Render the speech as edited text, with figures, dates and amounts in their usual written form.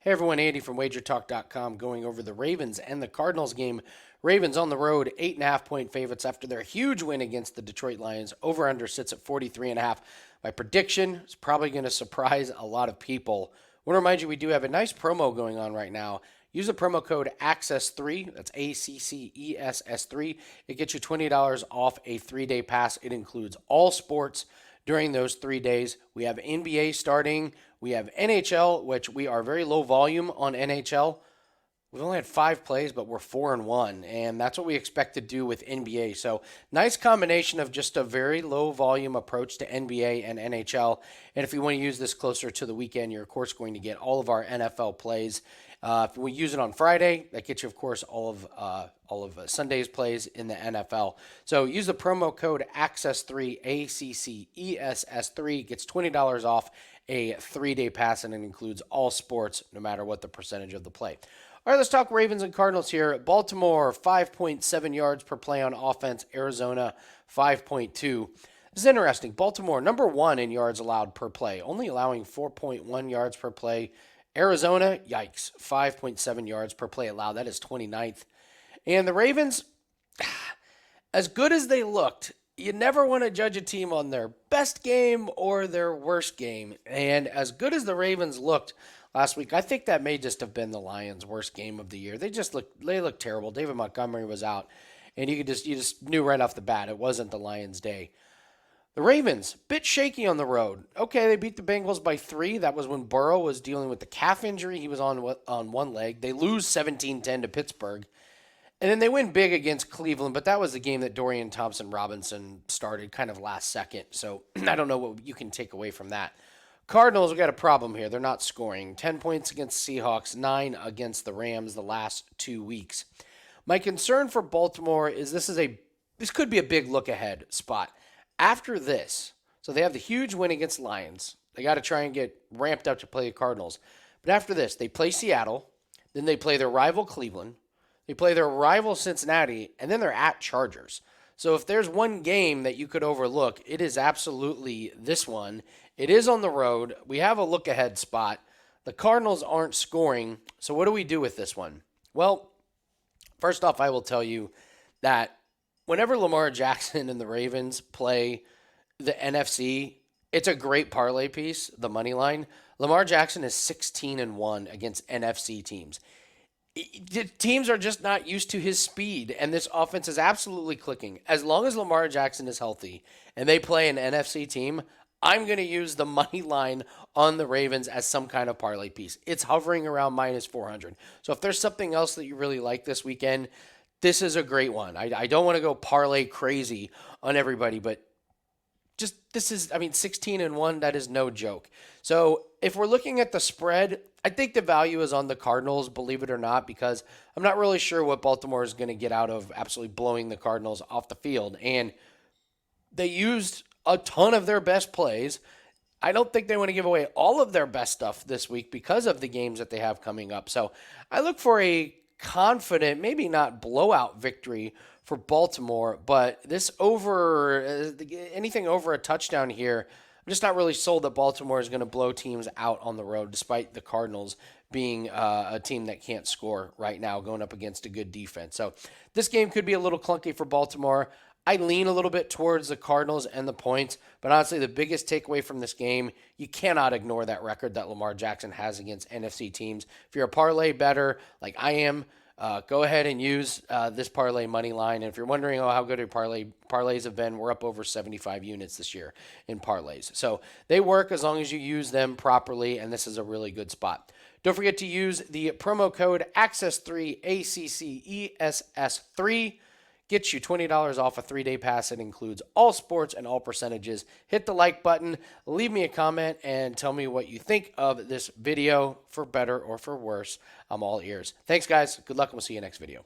Hey everyone, Andy from WagerTalk.com going over the Ravens and the Cardinals game. Ravens on the road, 8.5-point favorites after their huge win against the Detroit Lions. Over/under sits at 43.5. My prediction is probably going to surprise a lot of people. I want to remind you we do have a nice promo going on right now. Use the promo code ACCESS3, that's ACCESS3. It gets you $20 off a 3-day pass. It includes all sports during those 3 days. We have NBA starting. We have NHL, which we are very low volume on NHL. We've only had 5 plays, but we're 4-1, and that's what we expect to do with NBA. So nice combination of just a very low volume approach to NBA and NHL. And if you want to use this closer to the weekend, you're of course going to get all of our NFL plays. If we use it on Friday, that gets you, of course, all of Sunday's plays in the NFL. So use the promo code ACCESS3, ACCESS3, gets $20 off a 3-day pass, and it includes all sports, no matter what the percentage of the play. All right, let's talk Ravens and Cardinals here. Baltimore, 5.7 yards per play on offense. Arizona, 5.2. This is interesting. Baltimore, number 1 in yards allowed per play, only allowing 4.1 yards per play. Arizona, yikes, 5.7 yards per play allowed. That is 29th. And the Ravens, as good as they looked, you never want to judge a team on their best game or their worst game. And as good as the Ravens looked last week, I think that may just have been the Lions' worst game of the year. They looked terrible. David Montgomery was out, and you just knew right off the bat it wasn't the Lions' day. The Ravens, bit shaky on the road. Okay, they beat the Bengals by 3. That was when Burrow was dealing with the calf injury. He was on one leg. They lose 17-10 to Pittsburgh. And then they win big against Cleveland, but that was the game that Dorian Thompson-Robinson started kind of last second. So I don't know what you can take away from that. Cardinals, we got a problem here. They're not scoring. 10 points against Seahawks, 9 against the Rams the last 2 weeks. My concern for Baltimore is this could be a big look-ahead spot. After this, so they have the huge win against Lions. They got to try and get ramped up to play the Cardinals. But after this, they play Seattle. Then they play their rival Cleveland. They play their rival Cincinnati. And then they're at Chargers. So if there's one game that you could overlook, it is absolutely this one. It is on the road. We have a look-ahead spot. The Cardinals aren't scoring. So what do we do with this one? Well, first off, I will tell you that whenever Lamar Jackson and the Ravens play the NFC, it's a great parlay piece, the money line. Lamar Jackson is 16-1 against NFC teams. Teams are just not used to his speed, and this offense is absolutely clicking. As long as Lamar Jackson is healthy and they play an NFC team, I'm going to use the money line on the Ravens as some kind of parlay piece. It's hovering around minus 400. So if there's something else that you really like this weekend, this is a great one. I don't want to go parlay crazy on everybody, but just 16-1, that is no joke. So if we're looking at the spread, I think the value is on the Cardinals, believe it or not, because I'm not really sure what Baltimore is going to get out of absolutely blowing the Cardinals off the field. And they used a ton of their best plays. I don't think they want to give away all of their best stuff this week because of the games that they have coming up. So I look for a confident, maybe not blowout victory for Baltimore, but this anything over a touchdown here, I'm just not really sold that Baltimore is going to blow teams out on the road, despite the Cardinals being a team that can't score right now, going up against a good defense. So this game could be a little clunky for Baltimore. I lean a little bit towards the Cardinals and the points, but honestly, the biggest takeaway from this game, you cannot ignore that record that Lamar Jackson has against NFC teams. If you're a parlay bettor like I am, go ahead and use this parlay money line. And if you're wondering how good your parlays have been, we're up over 75 units this year in parlays. So they work as long as you use them properly, and this is a really good spot. Don't forget to use the promo code ACCESS3, ACCESS3. Gets you $20 off a 3-day pass. It includes all sports and all percentages. Hit the like button, leave me a comment, and tell me what you think of this video, for better or for worse. I'm all ears. Thanks, guys. Good luck, and we'll see you next video.